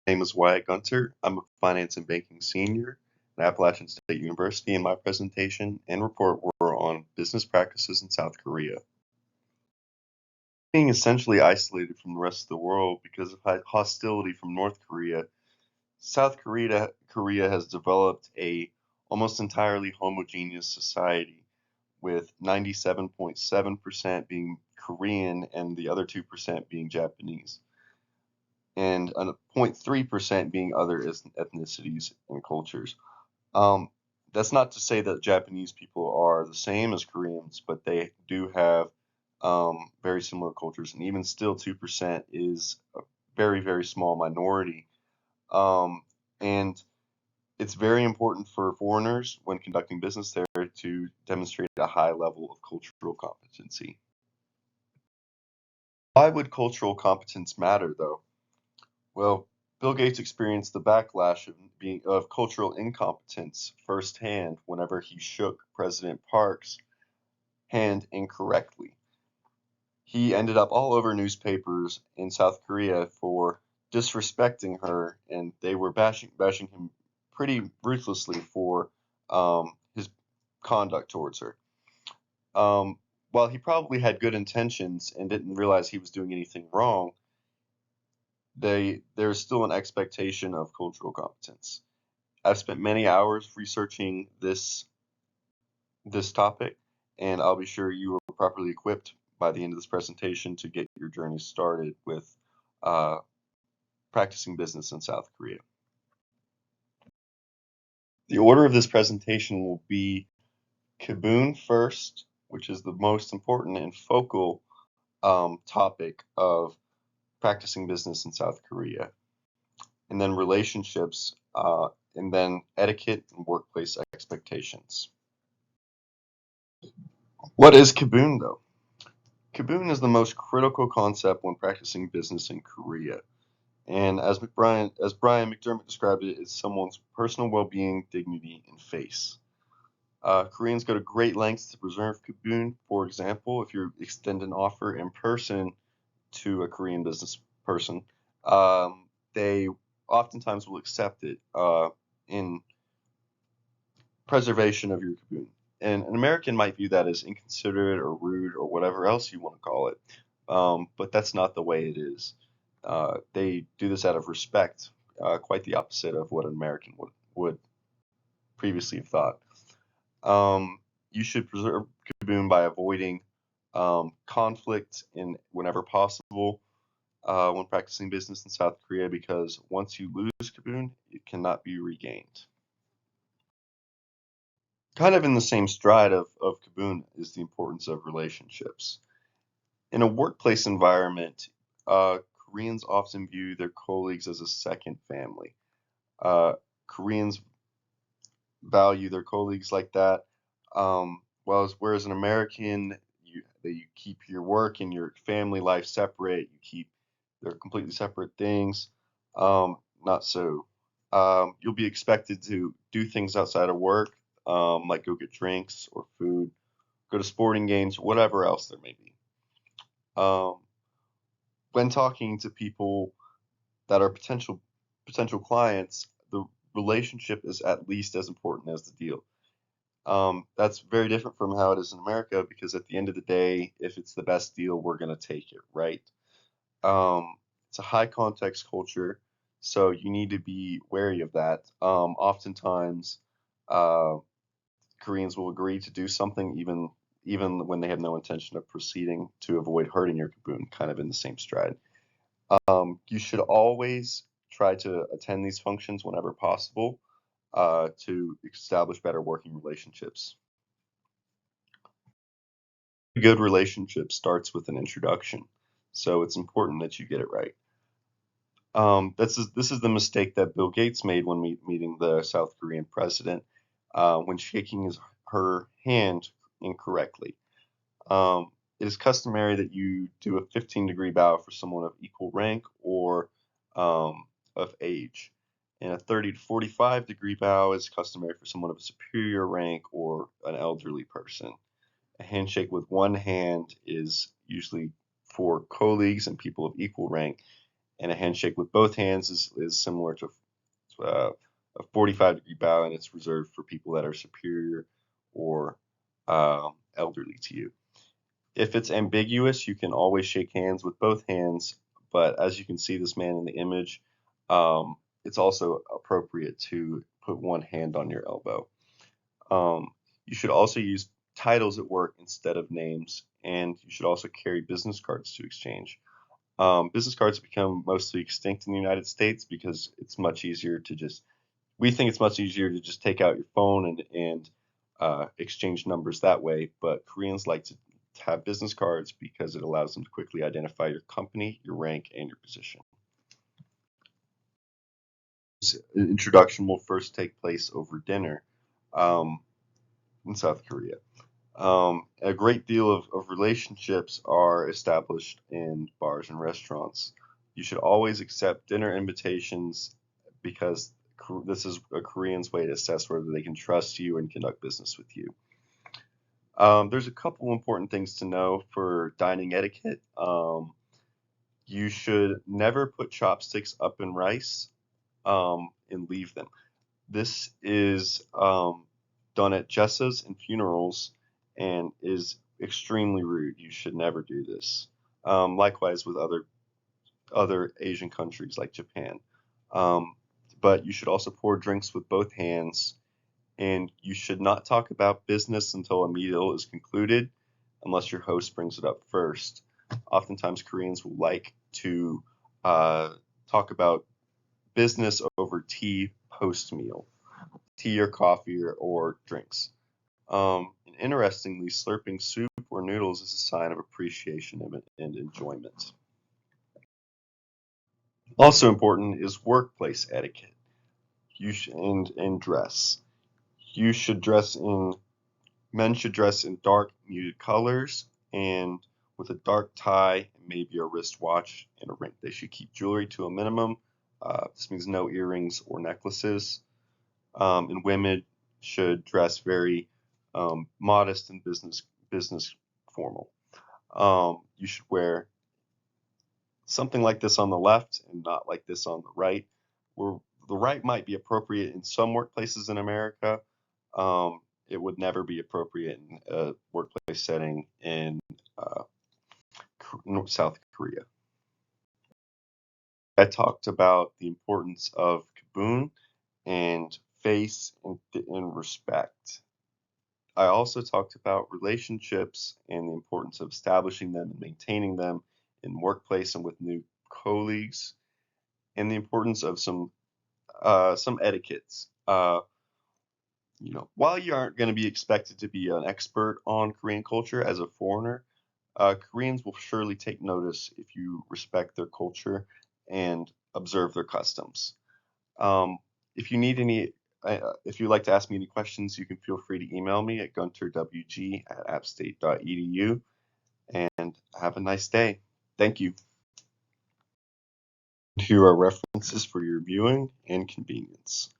name is Wyatt Gunter. I'm a finance and banking senior at Appalachian State University, and my presentation and report were on business practices in South Korea. Being essentially isolated from the rest of the world because of hostility from North Korea, South Korea has developed a almost entirely homogeneous society, with 97.7% being Korean and the other 2% being Japanese, and 0.3% being other ethnicities and cultures. Um, that's not to say that Japanese people are the same as Koreans, but they do have very similar cultures, and even still, 2% is a very, very small minority. Um, and it's very important for foreigners when conducting business there to demonstrate a high level of cultural competency. Why would cultural competence matter, though? Well, Bill Gates experienced the backlash of cultural incompetence firsthand whenever he shook President Park's hand incorrectly. He ended up all over newspapers in South Korea for disrespecting her, and they were bashing him pretty ruthlessly for his conduct towards her. Um, while he probably had good intentions and didn't realize he was doing anything wrong, there's still an expectation of cultural competence. I've spent many hours researching this topic, and I'll be sure you are properly equipped by the end of this presentation to get your journey started with uh, practicing business in South Korea. The order of this presentation will be Kibun first, which is the most important and focal topic of practicing business in South Korea, and then relationships, and then etiquette and workplace expectations. What is Kibun, though? Kibun is the most critical concept when practicing business in Korea. And as Brian McDermott described it, it's someone's personal well-being, dignity, and face. Koreans go to great lengths to preserve Kibun. For example, if you extend an offer in person to a Korean business person, they oftentimes will accept it in preservation of your Kibun. And an American might view that as inconsiderate or rude or whatever else you want to call it, but that's not the way it is. They do this out of respect, quite the opposite of what an American would previously have thought. You should preserve Kibun by avoiding conflict in whenever possible when practicing business in South Korea, because once you lose Kibun, it cannot be regained. Kind of in the same stride of Kibun is the importance of relationships. In a workplace environment, Koreans often view their colleagues as a second family. Uh, Koreans value their colleagues like that. Whereas an American, you keep your work and your family life separate. They're completely separate things. Not so. You'll be expected to do things outside of work, like go get drinks or food, go to sporting games, whatever else there may be. Um, when talking to people that are potential clients, the relationship is at least as important as the deal. That's very different from how it is in America, because at the end of the day, if it's the best deal, we're going to take it, right? It's a high context culture, so you need to be wary of that. Oftentimes, uh, Koreans will agree to do something even when they have no intention of proceeding, to avoid hurting your Kibun, kind of in the same stride. You should always try to attend these functions whenever possible to establish better working relationships. A good relationship starts with an introduction, so it's important that you get it right. This is the mistake that Bill Gates made when meeting the South Korean president, when shaking her hand incorrectly. It is customary that you do a 15-degree bow for someone of equal rank or of age, and a 30 to 45-degree bow is customary for someone of a superior rank or an elderly person. A handshake with one hand is usually for colleagues and people of equal rank, and a handshake with both hands is similar to a 45-degree bow, and it's reserved for people that are superior or elderly to you. If it's ambiguous, you can always shake hands with both hands, but as you can see this man in the image, it's also appropriate to put one hand on your elbow. You should also use titles at work instead of names, and you should also carry business cards to exchange. Business cards have become mostly extinct in the United States because it's much easier to just, we think it's much easier to just take out your phone and exchange numbers that way, but Koreans like to have business cards because it allows them to quickly identify your company, your rank, and your position. Introduction will first take place over dinner in South Korea. A great deal of relationships are established in bars and restaurants. You should always accept dinner invitations because this is a Korean's way to assess whether they can trust you and conduct business with you. There's a couple important things to know for dining etiquette. You should never put chopsticks up in rice and leave them. This is done at jessas and funerals and is extremely rude. You should never do this. Likewise with other Asian countries like Japan. But you should also pour drinks with both hands, and you should not talk about business until a meal is concluded unless your host brings it up first. Oftentimes Koreans will like to talk about business over tea post-meal, tea or coffee or drinks. And interestingly, slurping soup or noodles is a sign of appreciation and enjoyment. Also important is workplace etiquette. And dress. You should dress in Men should dress in dark muted colors and with a dark tie and maybe a wristwatch and a ring. They should keep jewelry to a minimum. This means no earrings or necklaces. And women should dress very modest and business formal. You should wear something like this on the left and not like this on the right. Where the right might be appropriate in some workplaces in America. It would never be appropriate in a workplace setting in South Korea. I talked about the importance of kabun and face and respect. I also talked about relationships and the importance of establishing them and maintaining them in workplace and with new colleagues, and the importance of some etiquettes. While you aren't going to be expected to be an expert on Korean culture as a foreigner, Koreans will surely take notice if you respect their culture and observe their customs. If you need any, if you'd like to ask me any questions, you can feel free to email me at gunterwg@appstate.edu, and have a nice day. Thank you. Here are references for your viewing and convenience.